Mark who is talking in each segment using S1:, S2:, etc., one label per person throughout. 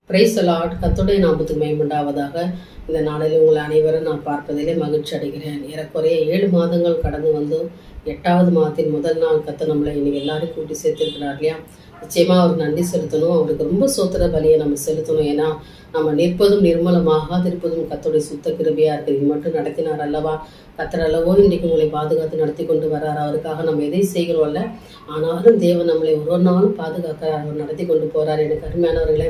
S1: Praise the Lord. கர்த்தருடைய நாமத்துக்கு மகிமையுண்டாவதாக. இந்த நாளில் உங்கள் அனைவரும் நான் பார்ப்பதிலே மகிழ்ச்சி அடைகிறேன். ஏறக்குறைய 7 மாதங்கள் கடந்து வந்து 8வது மாதத்தின் முதல் நாள் கர்த்தர் நம்மளை இன்னைக்கு எல்லாரும் கூட்டி சேர்த்திருக்கிறார் இல்லையா? நிச்சயமாக அவருக்கு நன்றி செலுத்தணும். அவருக்கு ரொம்ப சோத்திர பலியை நம்ம செலுத்தணும். ஏன்னா நம்ம நிற்பதும் நிர்மலமாகாதிருப்பதும் கர்த்தருடைய சுத்த கிருபையாக இருக்குது. இது மட்டும் நடத்தினார் அல்லவா? கர்த்தர் அல்லவோ இன்றைக்கு உங்களை பாதுகாத்து நடத்தி கொண்டு வர்றார். அவருக்காக நம்ம எதை செய்கிறோம்ல, ஆனாலும் தேவன் நம்மளை ஒரு நாளும் பாதுகாக்கிறார். அவர் நடத்தி கொண்டு போகிறார். எனக்கு அருமையானவர்களே,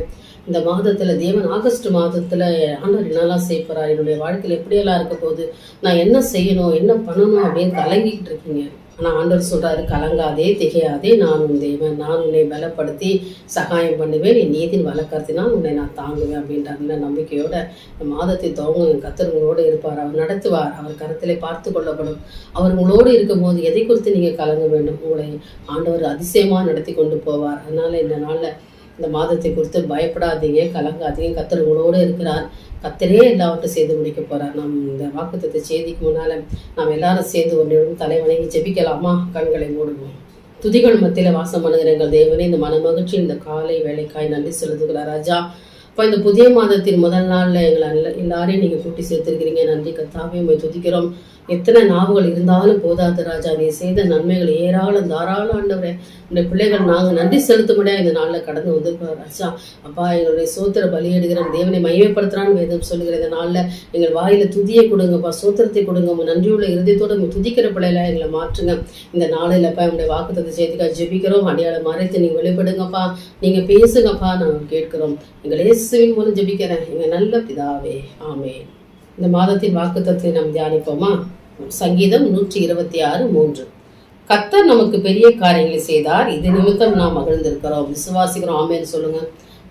S1: இந்த மாதத்தில் தேவன் ஆகஸ்ட் மாதத்தில் ஆண்டவர் என்னெல்லாம் செய்ய போகிறார், என்னுடைய வாழ்க்கையில் எப்படியெல்லாம் இருக்க போகுது, நான் என்ன செய்யணும் என்ன பண்ணணும் அப்படின்னு கலங்கிக்கிட்டு இருக்கீங்க. ஆனால் ஆண்டவர் சொல்கிறாரு, கலங்காதே திகையாதே, நான் உன் தேவன், நான் உன்னை பலப்படுத்தி சகாயம் பண்ணுவேன், என் நீதியின் வழக்கத்தினால் உன்னை நான் தாங்குவேன் அப்படின்ற நம்பிக்கையோட இந்த மாதத்தை துவங்க. கர்த்தர் உங்களோடு இருப்பார், அவர் நடத்துவார், அவர் கருத்திலே பார்த்து கொள்ளப்படும். அவர் உங்களோடு இருக்கும்போது எதை குறித்து நீங்கள் கலங்க வேண்டும்? உங்களை ஆண்டவர் அதிசயமாக நடத்தி கொண்டு போவார். அதனால் இந்த நாளில் இந்த மாதத்தை குறித்து பயப்படாதீங்க, கலங்காதீங்க. கர்த்தர் உங்களோடு இருக்கிறார். கர்த்தரே எல்லாவற்றையும் செய்து முடிக்க போகிறார். நாம் இந்த வாக்குத்தத்த செய்திக்கு முன்னால் நாம் எல்லாரும் சேர்ந்து ஒன்றிடம் தலை வணங்கி ஜெபிக்கலாமா? கண்களை மூடுவோம். துதிகள் மத்தியில் வாசம் பண்ணுகிற எங்கள் தேவனே, இந்த மனமகிழ்ச்சி இந்த காலை வேலைக்காய் நன்றி செலுத்துகிறார் ராஜா. இப்போ இந்த புதிய மாதத்தின் முதல் நாளில் எங்களை எல்லாரையும் நீங்கள் கூட்டி சேர்த்துருக்கிறீங்க. நன்றி கர்த்தாவே, உம்மை துதிக்கிறோம். எத்தனை நாவுகள் இருந்தாலும் போதாது ராஜா, நீ செய்த நன்மைகள் ஏராளம் தாராளம். ஆண்டவரே, இந்த பிள்ளைகள் நாங்கள் நன்றி செலுத்தும்படியா இந்த நாளில் கடந்து வந்திருக்கிறோம் ராஜா. அப்பா, எங்களுடைய சோத்திர பலியிடுகிற தேவனை மையப்படுத்துறான்னு வேதம் சொல்லுகிற இந்த நாளில் எங்கள் வாயில துதியை கொடுங்கப்பா, சோத்திரத்தை கொடுங்க. நன்றியுள்ள இருதயத்தோடு துதிக்கிற பிள்ளைகளை எங்களை மாற்றுங்க. இந்த நாளில் அப்பா என்னுடைய வாக்குத்தத்த செய்திக்காக ஜெபிக்கிறோம். அடையாளம் மறைத்து நீங்கள் வெளிப்படுங்கப்பா, நீங்கள் பேசுங்கப்பா, நாங்கள் கேட்கிறோம். எங்கள் இயேசுவின் மூலம் ஜெபிக்கிறேன் எங்கள் நல்ல பிதாவே, ஆமென். இந்த மாதத்தின் வாக்குத்தத்தை நாம் தியானிப்போமா? சங்கீதம் 126:3. கர்த்தர் நமக்கு பெரிய காரியங்களை செய்தார், இது நிமித்தம் நாம் மகிழ்ந்திருக்கிறோம். விசுவாசிக்கிறோம், ஆமென் சொல்லுங்க.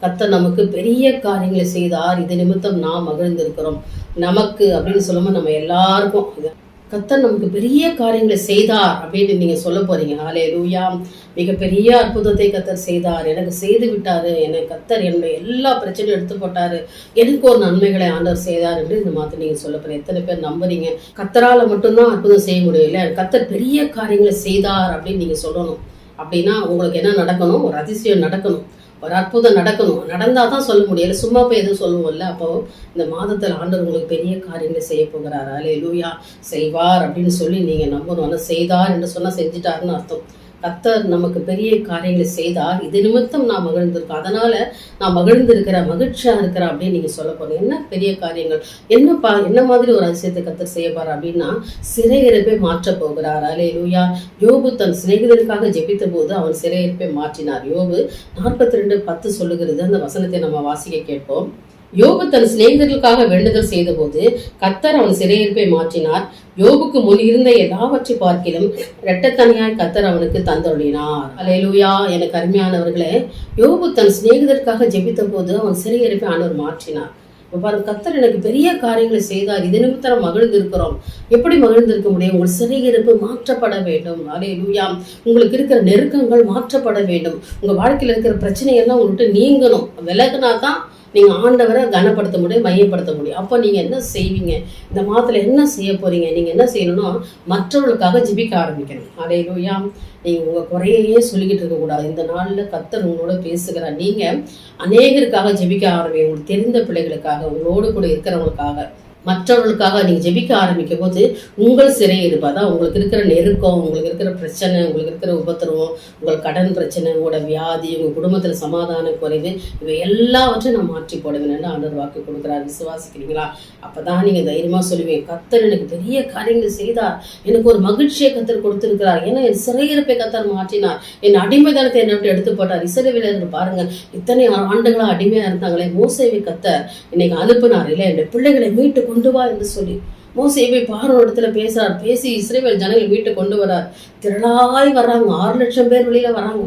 S1: கர்த்தர் நமக்கு பெரிய காரியங்களை செய்தார், இது நிமித்தம் நாம் மகிழ்ந்திருக்கிறோம். நமக்கு அப்படின்னு சொல்லும்போது நம்ம எல்லாருக்கும் கர்த்தர் நமக்கு பெரிய காரியங்களை செய்தார் அப்படின்னு நீங்க சொல்ல போறீங்க. ஹல்லேலூயா. மிகப்பெரிய அற்புதத்தை கர்த்தர் செய்தார், எனக்கு செய்து விட்டாரு, எனக்கு கர்த்தர் என்னுடைய எல்லா பிரச்சனையும் எடுத்து போட்டாரு, எனக்கு ஒரு நன்மைகளை ஆண்டவர் செய்தார் என்று இந்த மாதிரி நீங்க சொல்ல போறீங்க. எத்தனை பேர் நம்புறீங்க? கர்த்தரால மட்டும்தான் அற்புதம் செய்ய முடியல, கர்த்தர் பெரிய காரியங்களை செய்தார் அப்படின்னு நீங்க சொல்லணும். அப்படின்னா உங்களுக்கு என்ன நடக்கணும்? ஒரு அதிசயம் நடக்கணும், ஒரு அற்புதம் நடக்கணும். நடந்தால் தான் சொல்ல முடியல, சும்மா போய் எதுவும் சொல்லுவோம்ல. அப்போ இந்த மாதத்தில் ஆண்டவர் உங்களுக்கு பெரிய காரியங்களை செய்ய போகிறார். ஹல்லேலூயா. செய்வார் அப்படின்னு சொல்லி நீங்கள் நம்பணும். ஆனால் செய்தார் என்று சொன்னால் செஞ்சுட்டாருன்னு அர்த்தம். கர்த்தர் நமக்கு பெரிய காரியங்களை செய்தார், இது நிமித்தம் நான் மகிழ்ந்திருக்கேன், அதனால நான் மகிழ்ந்திருக்கிறேன், மகிழ்ச்சியா இருக்கிறேன் அப்படின்னு நீங்க சொல்ல போறீங்க. என்ன பெரிய காரியங்கள், என்ன மாதிரி ஒரு அதிசயத்தை கர்த்தர் செய்ய போறார் அப்படின்னா, சிறையிருப்பை மாற்ற போகிறார். ஹல்லேலூயா. யோபு தன் சிநேகிதருக்காக ஜெபித்த போது அவன் சிறையிருப்பை மாற்றினார். யோபு 42:10 சொல்லுகிறது. அந்த வசனத்தை நம்ம வாசிக்க கேட்போம். யோபு தன் சிநேகிதர்களுக்காக வேண்டுதல் செய்த போது கர்த்தர் அவன் சிறையிருப்பை மாற்றினார். யோபுக்கு முன் இருந்த எல்லாவற்றை பார்க்கிலும் இரட்டத்தனியாய் கர்த்தர் அவனுக்கு தந்தருளினார். ஹல்லேலூயா. எனக்கு அருமையானவர்களே, யோபு தன் சிநேகிதருக்காக ஜெபித்த போது அவன் சிறையிருப்பை ஆண்டவர் மாற்றினார். பாருங்க, கர்த்தர் எனக்கு பெரிய காரியங்களை செய்தார், இது நிமித்தம் மகிழ்ந்திருக்கிறோம். எப்படி மகிழ்ந்திருக்க முடியும்? உங்கள் சிறையிருப்பு மாற்றப்பட வேண்டும். ஹல்லேலூயா. உங்களுக்கு இருக்கிற நெருக்கங்கள் மாற்றப்பட வேண்டும். உங்க வாழ்க்கையில் இருக்கிற பிரச்சனையெல்லாம் உங்கள்கிட்ட நீங்கணும். விலகுனா தான் நீங்கள் ஆண்டவரை கனப்படுத்த முடியும், மையப்படுத்த முடியும். அப்போ நீங்கள் என்ன செய்வீங்க? இந்த மாதத்தில் என்ன செய்ய போறீங்க? நீங்கள் என்ன செய்யணும்னா, மற்றவர்களுக்காக ஜெபிக்க ஆரம்பிக்கணும். ஹல்லேலூயா. நீங்கள் உங்கள் குறையையே சொல்லிக்கிட்டு இருக்கக்கூடாது. இந்த நாளில் கர்த்தர் உங்களோட பேசுகிறார். நீங்கள் அநேகருக்காக ஜெபிக்க ஆரம்பிங்க. உங்களுக்கு தெரிந்த பிள்ளைகளுக்காக, உங்களோடு கூட இருக்கிறவங்களுக்காக, மற்றவர்களுக்காக நீங்கள் ஜெபிக்க ஆரம்பிக்கும் போது உங்கள் சிறையிருப்பு, அதான் உங்களுக்கு இருக்கிற நெருக்கம், உங்களுக்கு இருக்கிற பிரச்சனை, உங்களுக்கு இருக்கிற உபத்திரவம், உங்கள் கடன் பிரச்சனை, உங்களோட வியாதி, உங்கள் குடும்பத்தில் சமாதான குறைவு, இவை எல்லாவற்றையும் நான் மாற்றி போடுவேன்னு ஆண்டவர் வாக்கு கொடுக்குறாரு. விசுவாசிக்கிறீங்களா? அப்பதான் நீங்க தைரியமா சொல்லுவீங்க, கர்த்தர் எனக்கு பெரிய காரியங்கள் செய்தார், எனக்கு ஒரு மகிழ்ச்சியை கர்த்தர் கொடுத்திருக்கிறார், ஏன்னா என் சிறையிருப்பை கர்த்தர் மாற்றினார், என் அடிமைதனத்தை என்னை விட்டு எடுத்து போட்டார். இஸ்ரவேலர்கள் பாருங்க, இத்தனை ஆண்டுகளா அடிமையா இருந்தாங்களே, மோசேவை கர்த்தர் இன்னைக்கு அனுப்பினார் இல்லை, என் பிள்ளைகளை மீட்டு கொண்டு வா என்று சொல்லி மோசே போய் பார்வோன் இடத்துல பேசுறார். பேசி இஸ்ரவேல் ஜனங்களை மீட்டு கொண்டு வரார். திரளாய் வர்றாங்க, 6 லட்சம் பேர் வெளியில வராங்க.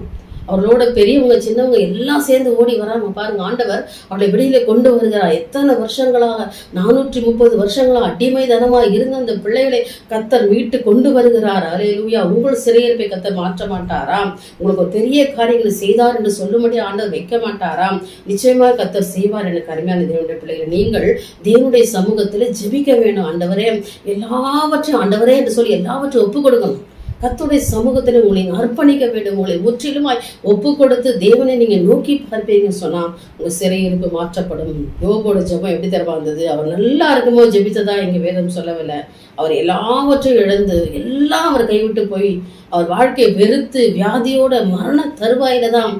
S1: அவர்களோட பெரியவங்க சின்னவங்க எல்லாம் சேர்ந்து ஓடி வராங்க. பாருங்க, ஆண்டவர் அவளை வெளியில கொண்டு வருகிறார். எத்தனை வருஷங்களாக, 430 வருஷங்களா அடிமைதனமா இருந்த அந்த பிள்ளைகளை கர்த்தர் மீட்டு கொண்டு வருகிறார். ஹல்லேலூயா. உங்கள் சிறையிருப்பை கர்த்தர் மாற்ற மாட்டாராம்? உங்களுக்கு ஒரு பெரிய காரியங்களை செய்தார் என்று சொல்லும்படி ஆண்டவர் வைக்க மாட்டாராம்? நிச்சயமா கர்த்தர் செய்வார். எனக்கு அருமையான தேவனுடைய பிள்ளைகளை, நீங்கள் தேவனுடைய சமூகத்துல ஜெபிக்க வேண்டும். ஆண்டவரே, எல்லாவற்றையும் ஆண்டவரே என்று சொல்லி எல்லாவற்றையும் ஒப்பு கொடுக்கணும். கர்த்தருடைய சமூகத்தில் உங்களை அர்ப்பணிக்க வேண்டும். உங்களை முற்றிலுமாய் ஒப்பு கொடுத்து தேவனை நீங்க நோக்கி பார்ப்பீங்கன்னு சொன்னா உங்க சிறையிருப்பு மாற்றப்படும். யோபோட ஜெபம் எப்படி தரவா இருந்தது? அவர் நல்லா இருக்கும்போது ஜெபித்ததா இங்க வேதம் சொல்லவில்லை. அவர் எல்லாவற்றையும் இழந்து எல்லாம் அவர் கைவிட்டு போய் அவர் வாழ்க்கையை வெறுத்து வியாதியோட மரண தருவாயில தான்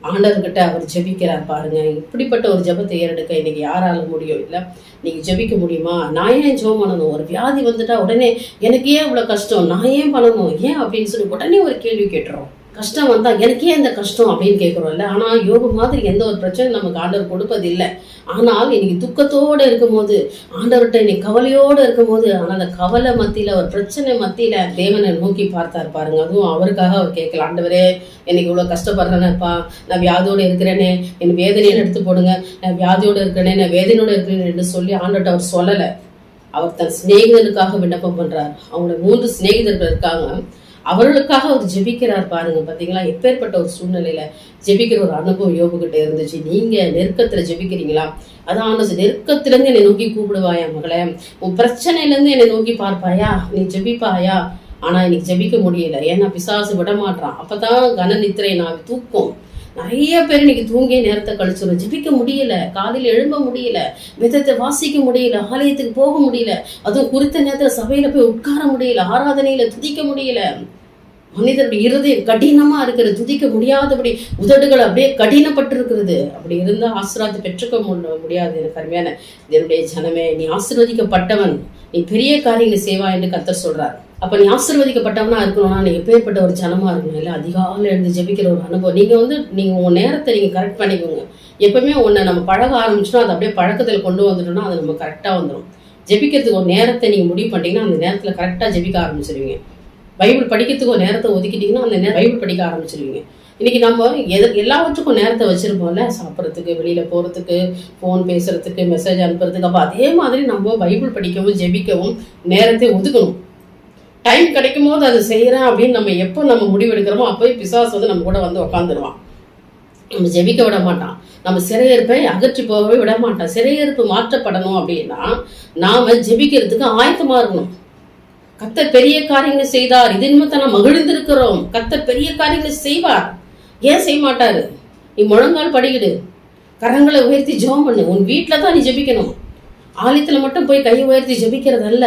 S1: ஆண்டவர்கிட்ட அவர் ஜெபிக்கிறார் பாருங்க. இப்படிப்பட்ட ஒரு ஜெபத்தை ஏறெடுக்க இன்னைக்கு யாரால முடியும்? இல்லை நீங்க ஜெபிக்க முடியுமா? நான் ஏன் ஜெபம் பண்ணணும்? ஒரு வியாதி வந்துட்டா உடனே எனக்கு ஏன் இவ்வளவு கஷ்டம், நான் ஏன் பண்ணணும், ஏன் அப்படின்னு சொல்லி உடனே ஒரு கேள்வி கேட்டுறோம். கஷ்டம் வந்தா எனக்கு ஏன் இந்த கஷ்டம் அப்படின்னு கேட்குறோம்ல. ஆனா யோபு மாதிரி எந்த ஒரு பிரச்சனையும் நமக்கு ஆண்டவர் கொடுப்பது இல்லை. ஆனால் இன்னைக்கு துக்கத்தோடு இருக்கும்போது, ஆண்டவர்கிட்ட இன்னைக்கு கவலையோடு இருக்கும்போது, ஆனால் அந்த கவலை மத்தியில ஒரு பிரச்சனை மத்தியில தேவனை நோக்கி பார்த்தார் பாருங்க. அதுவும் அவருக்காக அவர் கேட்கல, ஆண்டவரே எனக்கு இவ்வளவு கஷ்டப்படுறேனப்பா, நான் வியாதியோடு இருக்கிறேனே, என் வேதனையை எடுத்து போடுங்க, நான் வியாதியோடு இருக்கிறேனே, நான் வேதனையோடு இருக்கிறேன் என்று சொல்லி ஆண்டவர்கிட்ட அவர் சொல்லலை. அவர் தன் சிநேகிதனுக்காக விண்ணப்பம் பண்றார். அவங்களோட 3 சிநேகிதர்கள் இருக்காங்க, அவர்களுக்காக அவர் ஜெபிக்கிறார் பாருங்க. பாத்தீங்களா, எப்பேற்பட்ட ஒரு சூழ்நிலையில ஜெபிக்கிற ஒரு அனுபவம் யோபுகிட்ட இருந்துச்சு. நீங்க நெருக்கத்துல ஜெபிக்கிறீங்களா? அதான் நெருக்கத்துல இருந்து என்னை நோக்கி கூப்பிடுவாயா மகளே, உன் பிரச்சனையில இருந்து என்னை நோக்கி பார்ப்பாயா, நீ ஜெபிப்பாயா? ஆனா இன்னைக்கு ஜெபிக்க முடியல, ஏன்னா பிசாசு விட மாட்டான். அப்பதான் கன நித்திரை நான் தூக்கம். நிறைய பேர் இன்னைக்கு தூங்கிய நேரத்தை கழிச்சிடும். ஜெபிக்க முடியல, காலையில எழும்ப முடியல, வேதத்தை வாசிக்க முடியல, ஆலயத்துக்கு போக முடியல, அதுவும் குறித்த நேரத்துல சபையில போய் உட்கார முடியல, ஆராதனையில துதிக்க முடியல. மனிதனுடைய இருதயம் கடினமா இருக்கிறது, துதிக்க முடியாதபடி உதடுகள் அப்படியே கடினப்பட்டிருக்கிறது. அப்படி இருந்தா ஆசீர்வாதத்தை பெற்றுக்க முடியாது. எனக்கு அருமையான என்னுடைய ஜனமே, நீ ஆசீர்வதிக்கப்பட்டவன், நீ பெரிய காரியங்களை செய்வா என்று கர்த்தர் சொல்றார். அப்ப நீ ஆசீர்வதிக்கப்பட்டவனா இருக்கணும்னா நீ எப்பேற்பட்ட ஒரு ஜனமா இருக்கணும். இல்லை அதிகாலையில் எழுந்து ஜெபிக்கிற ஒரு அனுபவம். நீங்க உங்க நேரத்தை நீங்க கரெக்ட் பண்ணிக்கோங்க. எப்பவுமே ஒன்றை நம்ம பழக ஆரம்பிச்சோன்னா அது அப்படியே பழக்கத்தில் கொண்டு வந்துட்டோம்னா அது நம்ம கரெக்டா வந்துடும். ஜெபிக்கிறதுக்கு ஒரு நேரத்தை நீங்க முடிவு பண்ணிட்டீங்கன்னா அந்த நேரத்துல கரெக்டா ஜெபிக்க ஆரம்பிச்சிருவீங்க. பைபிள் படிக்கிறதுக்கு ஒரு நேரத்தை ஒதுக்கிட்டீங்கன்னா அந்த பைபிள் படிக்க ஆரம்பிச்சிருவீங்க. இன்னைக்கு நம்ம எல்லாவற்றுக்கும் நேரத்தை வச்சிருப்போம்ல, சாப்பிட்றதுக்கு, வெளியில போறதுக்கு, போன் பேசுறதுக்கு, மெசேஜ் அனுப்புறதுக்கு. அப்போ அதே மாதிரி நம்ம பைபிள் படிக்கவும் ஜெபிக்கவும் நேரத்தை ஒதுக்கணும். டைம் கிடைக்கும் போது அதை செய்யறேன் அப்படின்னு நம்ம எப்போ நம்ம முடிவெடுக்கிறோமோ அப்போயே பிசாசு வந்து நம்ம கூட வந்து உட்காந்துருவான். நம்ம ஜெபிக்க விட மாட்டான், நம்ம சிறையிருப்பை அகற்றி போகவே விட மாட்டான். சிறையிருப்பு மாற்றப்படணும் அப்படின்னா நாம ஜெபிக்கிறதுக்கு ஆயத்தமா இருக்கணும். கர்த்தர் பெரிய காரியங்களை செய்தார், இது நிமித்தம் நாம் மகிழ்ந்திருக்கிறோம். கர்த்தர் பெரிய காரியங்களை செய்வார். ஏன் செய்ய மாட்டாரு? நீ முழங்கால் படிக்கிடு, கரங்களை உயர்த்தி ஜெபம் பண்ணு. உன் வீட்டில தான் நீ ஜெபிக்கணும். ஆலயத்துல மட்டும் போய் கையை உயர்த்தி ஜெபிக்கிறது அல்ல.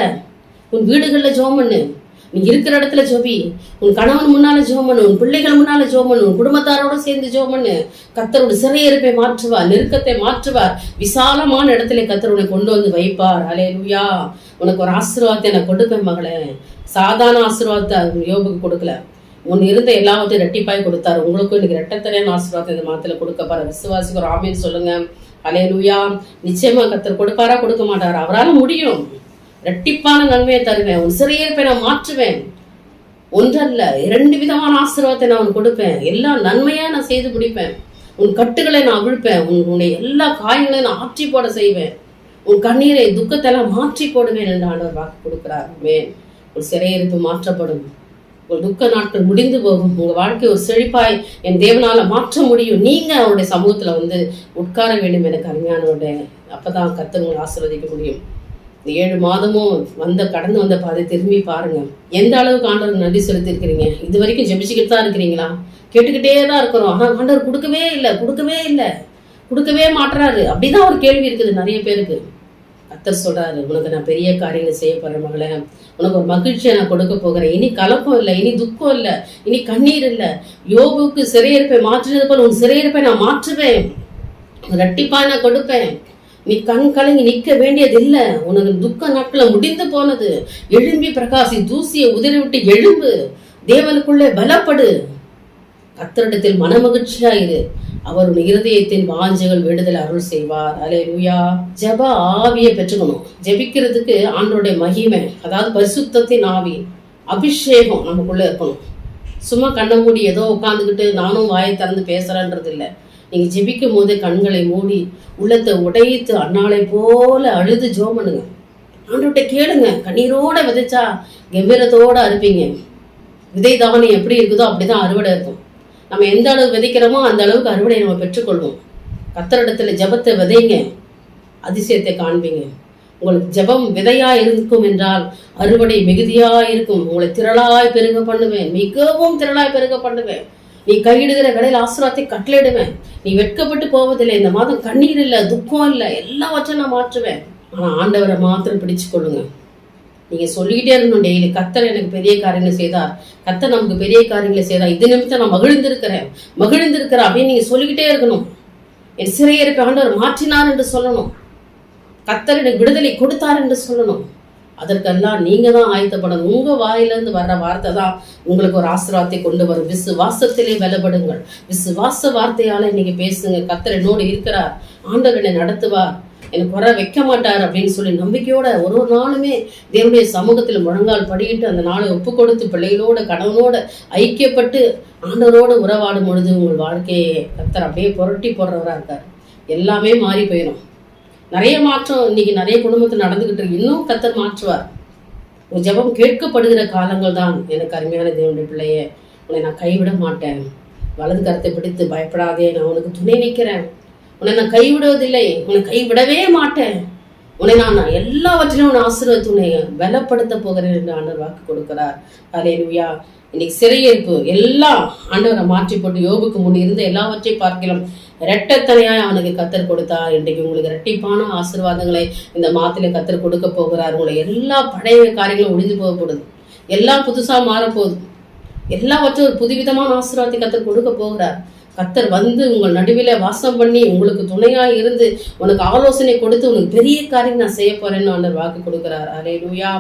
S1: உன் வீடுகளில் ஜெபம் பண்ணு, நீ இருக்கிற இடத்துல ஜெபி, உன் கணவன் முன்னால ஜெபம் பண்ணு, உன் பிள்ளைகள் முன்னால ஜெபம் பண்ணு, உன் குடும்பத்தாரோட சேர்ந்து ஜெபம் பண்ணு. கர்த்தரோட சிறையிருப்பை மாற்றுவார், நெருக்கத்தை மாற்றுவார். விசாலமான இடத்துல கர்த்தர் உன்னை கொண்டு வந்து வைப்பார். அல்லேலூயா. உனக்கு ஒரு ஆசீர்வாதத்தை நான் கொடுப்பேன் மகளே. சாதாரண ஆசீர்வாதத்தை யோபுக்கு கொடுக்கல, முன் இருந்த எல்லாவற்றையும் ரெட்டிப்பாய் கொடுத்தாரு. உங்களுக்கும் இன்னைக்கு ரெட்டத்தனையான ஆசீர்வாதத்தை இந்த மாதத்துல கொடுக்க பாரு. விசுவாசிக்கு ஒரு ஆமீன் சொல்லுங்க. அல்லேலூயா. நிச்சயமா கர்த்தர் கொடுப்பாரா கொடுக்க மாட்டாரா? அவரால் முடியும். ரெட்டிப்பான நன்மையை தருவேன், உன் சிறையிருப்பை நான் மாற்றுவேன். ஒன்றல்ல 2 விதமான ஆசீர்வாதத்தை நான் உனக்கு கொடுப்பேன். எல்லா நன்மையா நான் செய்து முடிப்பேன். உன் கட்டுகளை நான் அவிழ்ப்பேன், உன்னுடைய எல்லா காயங்களையும் நான் ஆற்றி போட செய்வேன், உன் கண்ணீரை துக்கத்தை எல்லாம் மாற்றி போடுவேன் என்று ஆண்டவர் வாக்கு கொடுக்கிறார். உன் சிறையிருப்பு மாற்றப்படும், உங்கள் துக்க நாட்கள் முடிந்து போகும், உங்க வாழ்க்கை ஒரு செழிப்பாய் என் தேவனால மாற்ற முடியும். நீங்க அவருடைய சமூகத்துல வந்து உட்கார வேண்டும். எனக்கு அருமையானவருடைய அப்பதான் கர்த்தர் உங்களை ஆசீர்வதிக்க முடியும். இந்த 7 மாதமும் கடந்து வந்த பாதை திரும்பி பாருங்க. எந்த அளவுக்கு ஆண்டவர் நன்றி செலுத்தி இருக்கிறீங்க? இது வரைக்கும் ஜெபிச்சுக்கிட்டு தான் இருக்கிறீங்களா? கேட்டுக்கிட்டே தான் இருக்கிறோம், ஆனா ஆண்டவர் கொடுக்கவே இல்லை, கொடுக்கவே மாட்டுறாரு. அப்படிதான் ஒரு கேள்வி இருக்குது நிறைய பேருக்கு. கர்த்தர் சொல்றாரு, உனக்கு நான் பெரிய காரியங்களை செய்ய போறேன் மகளே, உனக்கு ஒரு மகிழ்ச்சியை நான் கொடுக்க போகிறேன். இனி கலக்கம் இல்லை, இனி துக்கம் இல்லை, இனி கண்ணீர் இல்லை. யோபுக்கு சிறையிருப்பை மாற்றினது போல உன் சிறையிருப்பை நான் மாற்றுவேன், ரெட்டிப்பா நான் கொடுப்பேன். நீ கண் கலங்கி நிற்க வேண்டியது இல்லை. உனக்கு துக்க நாட்களை முடிந்து போனது. எழும்பி பிரகாசி, தூசியை உதறி விட்டு எழும்பு, தேவனுக்குள்ளே பலப்படு, கர்த்தரிடத்தில் மனமகிழ்ச்சியாயிரு. அவருடைய இருதயத்தின் வாஞ்சைகள் விடுதலை அருள் செய்வார். அல்லேலூயா. ஜெப ஆவியை பெற்றுக்கணும். ஜெபிக்கிறதுக்கு ஆண்டவருடைய மகிமை, அதாவது பரிசுத்தத்தின் ஆவி, அபிஷேகம் நமக்குள்ள இருக்கணும். சும்மா கண்ணை மூடி ஏதோ உட்காந்துக்கிட்டு நானும் வாயை திறந்து பேசுறேன்றது இல்லை. நீங்க ஜெபிக்கும் போதே கண்களை மூடி உள்ளத்தை உடைத்து அன்னாளை போல அழுது ஜெபம் பண்ணுங்க. ஆண்டவர்கிட்ட கேளுங்க. கண்ணீரோட விதைச்சா கம்பீரத்தோட அறுப்பீங்க. விதை தானியம் எப்படி இருக்குதோ அப்படிதான் அறுவடை இருக்கும். நம்ம எந்த அளவு விதைக்கிறோமோ அந்த அளவுக்கு அறுவடையை நம்ம பெற்றுக்கொள்வோம். கர்த்தரிடத்துல ஜெபத்தை விதைங்க, அதிசயத்தை காண்பீங்க. உங்களுக்கு ஜெபம் விதையா இருக்கும் என்றால் அறுவடை மிகுதியா இருக்கும். உங்களை திரளாய் பெருக பண்ணுவேன், மிகவும் திரளாய் பெருக பண்ணுவேன். நீ கையிடுகிற வேலையில் ஆசீர்வாதத்தை கட்டளையிடுவேன். நீ வெட்கப்பட்டு போவதில்லை. இந்த மாதம் கண்ணீர் இல்லை, துக்கம் இல்லை, எல்லாவற்றையும் நான் மாற்றுவேன். ஆனா ஆண்டவரை மாத்திரம் பிடிச்சு கொள்ளுங்க. நீங்க சொல்லிக்கிட்டே இருக்கணும் டெய்லி, கர்த்தர் எனக்கு பெரிய காரியங்களை செய்தார், கர்த்தர் நமக்கு பெரிய காரியங்களை செய்தார், இது நிமித்தம் நான் மகிழ்ந்திருக்கிறேன் அப்படின்னு நீங்க சொல்லிக்கிட்டே இருக்கணும். என் சிறையிருப்பை ஆண்டவர் மாற்றினார் என்று சொல்லணும். கர்த்தர் எனக்கு விடுதலை கொடுத்தார் என்று சொல்லணும். அதற்கெல்லாம் நீங்க தான் ஆயத்தப்படணும். உங்க வாயிலிருந்து வர்ற வார்த்தை தான் உங்களுக்கு ஒரு ஆசீர்வாதத்தை கொண்டு வரும். விசுவாசத்திலே பலப்படுங்கள். விசுவாச வார்த்தையால இன்னைக்கு பேசுங்க. கர்த்தர் என்னோடு இருக்கிறார், ஆண்டவர் என்னை நடத்துவார், எனக்கு குறை வைக்க மாட்டார் அப்படின்னு சொல்லி நம்பிக்கையோட ஒரு நாளுமே தேவனுடைய சமூகத்தில் முழங்கால் படியிட்டு அந்த நாளை ஒப்பு கொடுத்து பிள்ளைகளோட கணவனோட ஐக்கியப்பட்டு ஆண்டவரோடு உறவாடும் பொழுது உங்கள் வாழ்க்கையை கர்த்தர் அப்படியே புரட்டி போடுறவரா இருக்கார். எல்லாமே மாறி போயிடும். நிறைய மாற்றம் இன்னைக்கு நிறைய குடும்பத்தில் நடந்துகிட்டு இருக்கு. இன்னும் கர்த்தர் மாற்றுவார். உன் ஜெபம் கேட்கப்படுகிற காலங்கள் தான். எனக்கு அருமையான தேவனுடைய பிள்ளையே, உன்னை நான் கைவிட மாட்டேன். வலது கரத்தை பிடித்து பயப்படாதே, நான் உனக்கு துணை நிற்கிறேன். உன்னை நான் கைவிடுவதில்லை, உன்னை கைவிடவே மாட்டேன். உன்னை நான் எல்லாவற்றிலும் உன்னை ஆசீர்வதித்து உன்னை பலப்படுத்த போகிறேன் என்று ஆண்டவர் வாக்கு கொடுக்கிறார். அல்லேலூயா. இன்னைக்கு சிறையிருப்பு எல்லாம் ஆண்டவரை மாற்றி போட்டு யோபுக்கு முன் இருந்த எல்லாவற்றையும் பார்க்கலாம் இரட்டத்தனையாய் அவனுக்கு கர்த்தர் கொடுத்தார். இன்றைக்கு உங்களுக்கு இரட்டிப்பான ஆசீர்வாதங்களை இந்த மாதத்துல கர்த்தர் கொடுக்க போகிறார். உங்களை எல்லா பழைய காரியங்களும் ஒழிஞ்சு போக போடுது, எல்லாம் புதுசா மாறப்போகுது. எல்லாவற்றும் ஒரு புதுவிதமான ஆசீர்வாதத்தை கர்த்தர் கொடுக்க போகிறார். கர்த்தர் வந்து உங்கள் நடுவில வாசம் பண்ணி உங்களுக்கு துணையா இருந்து உனக்கு ஆலோசனை கொடுத்து உனக்கு பெரிய காரியம் நான் செய்ய போறேன்னு ஆண்டவர் வாக்கு கொடுக்கிறார். அல்லேலூயா.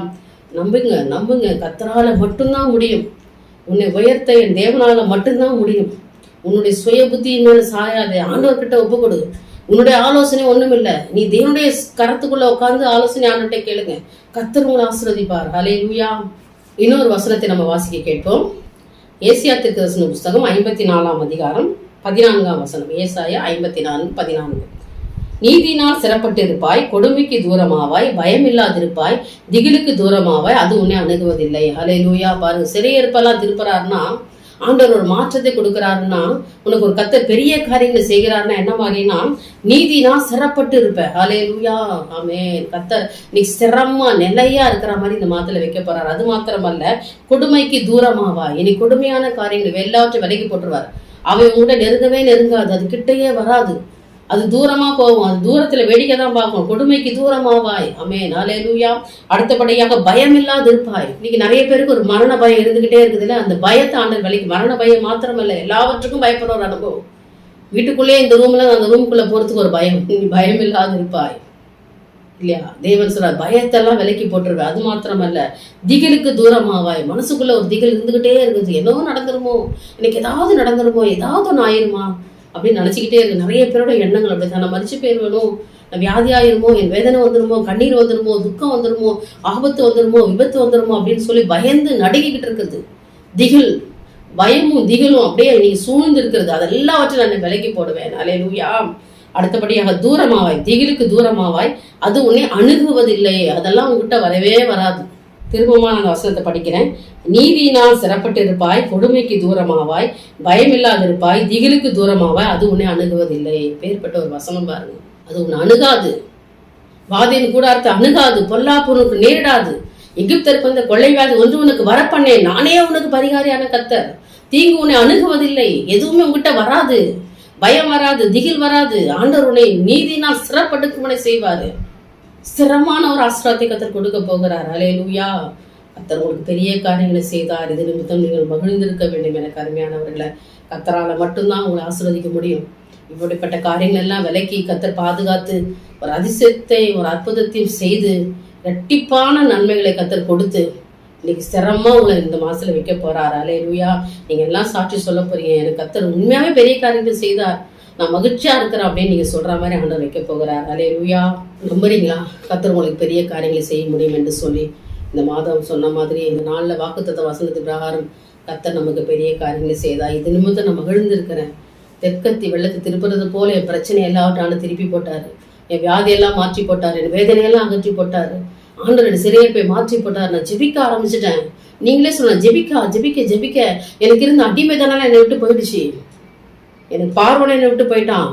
S1: நம்புங்க நம்புங்க, கர்த்தரால மட்டும்தான் முடியும். உன்னை உயர்த்த என் தேவனால மட்டும்தான் முடியும். உன்னுடைய சுய புத்தியின் மேல சாயாதே, ஆண்டவர்கிட்ட ஒப்பு கொடு. உன்னுடைய ஆலோசனை ஒண்ணும் இல்லை, நீ தேவனுடைய கரத்துக்குள்ள உட்கார்ந்து ஆலோசனை ஆண்டவர்கிட்ட கேளுங்க. கர்த்தர் உங்களை ஆசீர்வதிப்பார். அல்லேலூயா. இன்னொரு வசனத்தை நம்ம வாசிக்க கேட்போம். ஏசாயா தீர்க்கதரிசன புஸ்தகம் 54ஆம் அதிகாரம் 14ஆம் வசனம். ஏசாயா 54:14. நீதியினால் சிறப்பட்டிருப்பாய், கொடுமைக்கு தூரமாவாய், பயமில்லாதிருப்பாய், திகிலுக்கு தூரமாவாய், அது உன்னை அணுகுவதில்லை. அல்லேலூயா. பாருங்க, சிறையிருப்பெல்லாம் திருப்புறாருன்னா, ஆண்டவர் ஒரு மாற்றத்தை கொடுக்கிறாருன்னா, உனக்கு ஒரு கர்த்தர் பெரிய காரியங்களை செய்கிறாருன்னா என்ன மாதிரினா, நீதினா சிறப்பட்டு இருப்ப. அல்லேலூயா. ஆமென். கர்த்தர் நீ சிரமமா நிலையா இருக்கிற மாதிரி இந்த மாதத்துல வைக்க போறாரு. அது மாத்திரமல்ல, கொடுமைக்கு தூரமாவா. இனி கொடுமையான காரியங்கள் எல்லாவற்றையும் விலகி போட்டுருவார். அவை உங்கள்கிட்ட நெருங்கவே நெருங்காது, அது கிட்டையே வராது, அது தூரமா போகும், அது தூரத்துல வேடிக்கை தான் பார்க்கும். கொடுமைக்கு தூரமாவாய். ஆமென். அல்லேலூயா. அடுத்தபடியாக பயம் இல்லாது இருப்பாய். இன்னைக்கு நிறைய பேருக்கு ஒரு மரண பயம் இருந்துகிட்டே இருக்குதுல்ல, அந்த பயத்தை ஆண்டவர் விலக்கி, மரண பயம் மாத்திரமல்ல, எல்லாவற்றுக்கும் பயப்படுற ஒரு அனுபவம். வீட்டுக்குள்ளே இந்த ரூம்ல அந்த ரூமுக்குள்ள போறதுக்கு ஒரு பயம். நீ பயம் இல்லாது இருப்பாய் இல்லையா? தேவன் சொல்றார், பயத்தெல்லாம் விலக்கி போட்டுருவேன். அது மாத்திரமல்ல, திகிலுக்கு தூரமாவாய். மனசுக்குள்ள ஒரு திகில் இருந்துகிட்டே இருக்குது. என்னவோ நடந்துருமோ, எனக்கு ஏதாவது நடந்துருமோ, ஏதாவது ஒன்று ஆயிருமா அப்படின்னு நினைச்சுக்கிட்டே இருக்கு. நிறைய பேரோட எண்ணங்கள் அப்படித்தான். நான் மறிச்சு போயிருவேணும், வியாதி ஆயிருமோ, என் வேதனை வந்துருமோ, கண்ணீர் வந்துருமோ, துக்கம் வந்துருமோ, ஆபத்து வந்துருமோ, விபத்து வந்துருமோ அப்படின்னு சொல்லி பயந்து நடுங்கிக்கிட்டு இருக்குது. திகில், பயமும் திகிலும் அப்படியே நீ சூழ்ந்து இருக்கிறது. அதெல்லாவற்றையும் நான் விலக்கி போடுவேன். அல்லேலூயா. அடுத்தபடியாக தூரமாவாய், திகிலுக்கு தூரமாவாய், அது உன்னை அணுகுவதில்லை. அதெல்லாம் உங்ககிட்ட வரவே வராது. திரும்பமா நான் வசனத்தை படிக்கிறேன். நீதியினால் சிறப்பட்டு இருப்பாய், கொடுமைக்கு தூரமாவாய், பயமில்லாதிருப்பாய், திகிலுக்கு தூரமாவாய், அது உன்னை அணுகுவதில்லை. பேர்பட்ட ஒரு வசனம் பாருங்க. அது உன்னை அணுகாது. வாதியின் கூடாரத்தை அணுகாது, பொல்லாப்பு உனக்கு நேரிடாது. எகிப்தருக்கு வந்த கொள்ளை வியாதி ஒன்று உனக்கு வரப்பண்ணேன், நானே உனக்கு பரிகாரியான கர்த்தர். தீங்கு உன்னை அணுகுவதில்லை. எதுவுமே உங்ககிட்ட வராது, பயம் வராது, திகில் வராது. ஆண்டவர் உன்னை நீதியினால் சிறப்படுக்கும்படி செய்வாரு. ஸ்திரமான ஒரு ஆசீர்வாதத்தை கர்த்தர் கொடுக்க போகிறார். அல்லேலூயா. கர்த்தர் உங்களுக்கு பெரிய காரியங்களை செய்தார். இது நிமித்தம் நீங்கள் மகிழ்ந்திருக்க வேண்டும். எனக்கு அருமையானவர்களை, கர்த்தரால மட்டும்தான் உங்களை ஆசீர்வதிக்க முடியும். இப்படிப்பட்ட காரியங்கள் எல்லாம் விலக்கி கர்த்தர் பாதுகாத்து ஒரு அதிசயத்தை, ஒரு அற்புதத்தையும் செய்து இரட்டிப்பான நன்மைகளை கர்த்தர் கொடுத்து இன்னைக்கு ஸ்திரமா உங்களை இந்த மாசத்துல வைக்க போறாரு. அல்லேலூயா. நீங்க எல்லாம் சாட்சி சொல்ல போறீங்க, எனக்கு கர்த்தர் உண்மையாவே பெரிய காரியங்கள் செய்தார், நான் மகிழ்ச்சியா இருக்கிறேன் அப்படின்னு நீங்க சொல்ற மாதிரி ஆண்டவர் வைக்க போகிறார். அல்லேலூயா. நம்புறீங்களா? கர்த்தர் உங்களுக்கு பெரிய காரியங்களை செய்ய முடியும் என்று சொல்லி இந்த மாதம் சொன்ன மாதிரி இந்த நாள்ல வாக்குத்தத்த வசனத்து பிரகாரம் கர்த்தர் நமக்கு பெரிய காரியங்களை செய்தா. இது நிமித்தம் நான் மகிழ்ந்திருக்கிறேன். தெற்கத்தி வெள்ளத்தை திருப்புறது போல என் பிரச்சனை எல்லாவற்றாலும் திருப்பி போட்டாரு, என் வியாதியெல்லாம் மாற்றி போட்டாரு, என் வேதனையெல்லாம் அகற்றி போட்டாரு, ஆண்டவருடைய சிறையிருப்பை மாற்றி போட்டார். நான் ஜெபிக்க ஆரம்பிச்சிட்டேன். நீங்களே சொல்ல, ஜெபிக்க ஜெபிக்க ஜெபிக்க எனக்கு இருந்த அடிமைதானால என்னை விட்டு போயிடுச்சு. எனக்கு பார்வனை என்னை விட்டு போயிட்டான்.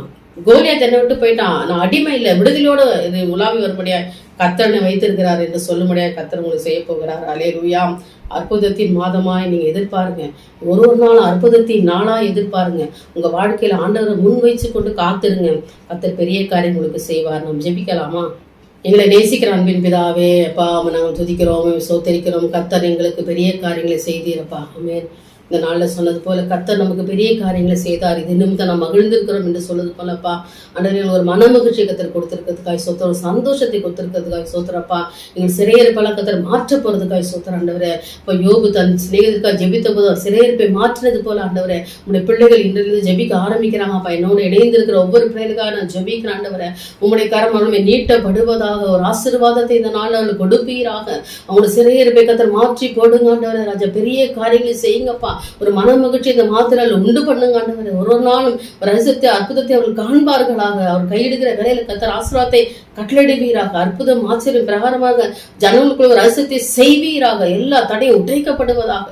S1: கோலியாத் என்னை விட்டு போயிட்டான், நான் அடிமை இல்லை, விடுதலையோடு இது உலாவி வரும்படியா கர்த்தர் வைத்திருக்கிறார் என்று சொல்லும்படியா கர்த்தர் உங்களுக்கு செய்ய போகிறார். அல்லேலூயா. அற்புதத்தின் மாதமாய் நீங்க எதிர்பாருங்க. ஒரு நாள் அற்புதத்தின் நாளாய் எதிர்பாருங்க. உங்க வாழ்க்கையில ஆண்டவரை முன் வச்சு கொண்டு காத்துருங்க. கர்த்தர் பெரிய காரியம் உங்களுக்கு செய்வார். நாம் ஜெபிக்கலாமா? எங்களை நேசிக்கிற அன்பின் பிதாவே, அப்பா நாங்கள் துதிக்கிறோம், சோத்தரிக்கிறோம். கர்த்தர் எங்களுக்கு பெரிய காரியங்களை செய்தீரப்பா. ஆமென். இந்த நாளில் சொன்னது போல கர்த்தர் நமக்கு பெரிய காரியங்களை செய்தார், இது நிமித்தம் நாம் மகிழ்ந்திருக்கிறோம் என்று சொல்லுது போலப்பா. ஆண்டவரே ஒரு மன மகிழ்ச்சி கர்த்தர் கொடுத்திருக்கிறதுக்காய் சோத்திரம், சந்தோஷத்தை கொடுத்திருக்கிறதுக்காய் சோத்திரப்பா. எங்கள் சிறையிருப்பெல்லாம் கர்த்தர் மாற்ற போறதுக்காய் சோத்திரம் ஆண்டவரே. இப்போ யோபு தன் சிநேகிதருக்காக ஜெபித்த போது சிறையிருப்பை மாற்றினது போல ஆண்டவரே, உங்களுடைய பிள்ளைகள் இன்றிலிருந்து ஜெபிக்க ஆரம்பிக்கிறாங்கப்பா. என்னோட இணைந்திருக்கிற ஒவ்வொரு பிள்ளைகளுக்காக நான் ஜெபிக்கிறேன் ஆண்டவரே. உங்களுடைய கரம் அவனுமே நீட்டப்படுவதாக, ஒரு ஆசீர்வாதத்தை இந்த நாளில் அவளுக்கு கொடுப்பீராக. அவங்களோட சிறையிருப்பை கர்த்தர் மாற்றி போடுங்க ஆண்டவரே. ராஜா பெரிய காரியங்களை செய்யுங்கப்பா. ஒரு மன மகிழ்ச்சி இந்த மாத்திரால் உண்டு பண்ணுங்க ஆண்டவரே. ஒரு நாளும் ஒரு ரகசியத்தை அற்புதத்தை அவர்கள் காண்பார்களாக. அவர் கையிடுகிற வேலையில கர்த்தர் ஆசீர்வாதத்தை கட்டளையிடுவீராக. அற்புதம் ஆச்சரியம் பிரகாரமாக ஜனங்களுக்குள்ள ஒரு ரகசியத்தை செய்வீராக. எல்லா தடையும் உடைக்கப்படுவதாக.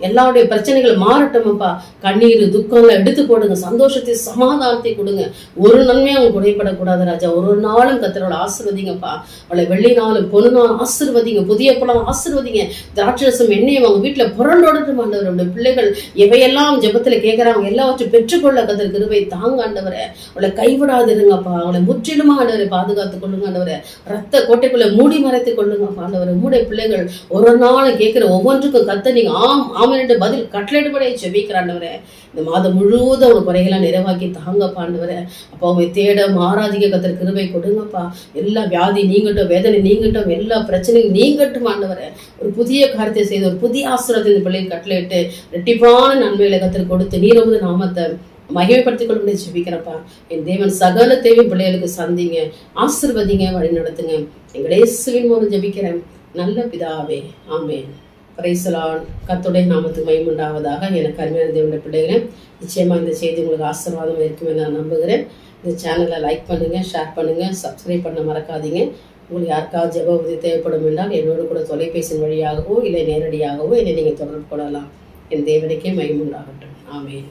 S1: எல்லாருடைய பிரச்சனைகள் மாறட்டும்ப்பா. கண்ணீர் துக்கங்களை எடுத்து போடுங்க, சந்தோஷத்தை சமாதானத்தை கொடுங்க. ஒரு நன்மையும் அவங்க குறைபடக்கூடாது ராஜா. ஒரு நாளும் கர்த்தரோட ஆசீர்வதிங்கப்பா. அவளை வெள்ளி நாளும் பொண்ணு நாளும் ஆசீர்வதிங்க, புதிய பழம் ஆசீர்வதிங்க. திராட்சரசம் எண்ணெயை அவங்க வீட்டுல புரண்டோடட்டும் ஆண்டவர். அவருடைய பிள்ளைகள் எவையெல்லாம் ஜெபத்துல கேட்கறாங்க எல்லாவற்றையும் பெற்றுக்கொள்ள கர்த்தர் கிருபை தாங்க ஆண்டவரே. அவளை கைவிடாது இருங்கப்பா. அவளை முற்றிலுமா ஆண்டவரை பாதுகாத்துக் கொள்ளுங்க ஆண்டவரே. ரத்த கோட்டைக்குள்ள மூடி மறைத்துக் கொள்ளுங்கப்பா ஆண்டவரே. மூடைய பிள்ளைகள் ஒரு நாள் கேட்கிற ஒவ்வொன்றுக்கும் கர்த்தர் நீங்க ஆம் ஆமென் என்று பதில் கட்டளையிடும்படியே ஜெபிக்கிற ஆண்டவரே. இந்த மாதம் முழுவதும் அவங்க குறைகளை நிறைவாக்கி தாங்கப்பா ஆண்டவரே. அப்போ அவங்க தேட ஆராதிக்க கர்த்தர் கிருபை கொடுங்கப்பா. எல்லா வியாதி நீங்கட்டும், வேதனை நீங்கட்டும், எல்லா பிரச்சனையும் நீங்கட்டும் ஆண்டவரே. ஒரு புதிய காரியத்தை செய்து ஒரு புதிய ஆசீர்வாதத்தை இந்த பிள்ளைகள் கட்டளையிட்டு ரெட்டிப்பான நன்மைகளை கர்த்தர் கொடுத்து நீரவது நாமத்தை மகிமைப்படுத்திக் கொள்ள ஜெபிக்கிறப்பா. என் தேவன் சகல தேவை பிள்ளைகளுக்கு சந்திங்க, ஆசீர்வதிங்க, வழி நடத்துங்க. எங்களுடைய இயேசுவின் மூலம் ஜெபிக்கிறேன் நல்ல பிதாவே, ஆமென். Praise the Lord. கர்த்தருடைய நாமத்துக்கு மகிமை உண்டாவதாக. எனக்கு அருமையான தேவனுடைய பிள்ளைகளே, நிச்சயமா இந்த செய்தி உங்களுக்கு ஆசீர்வாதம் இருக்கும் என்று நான் நம்புகிறேன். இந்த சேனலை லைக் பண்ணுங்க, ஷேர் பண்ணுங்க, சப்ஸ்கிரைப் பண்ண மறக்காதீங்க. உங்களுக்கு யாருக்காவது ஜெப உதவி தேவைப்படும் என்றால் என்னோடு கூட தொலைபேசி வழியாகவோ இல்லை நேரடியாகவோ என்னை நீங்கள் தொடர்பு கொள்ளலாம். என் தேவனுக்கே மகிமை உண்டாகட்டும். ஆமென்.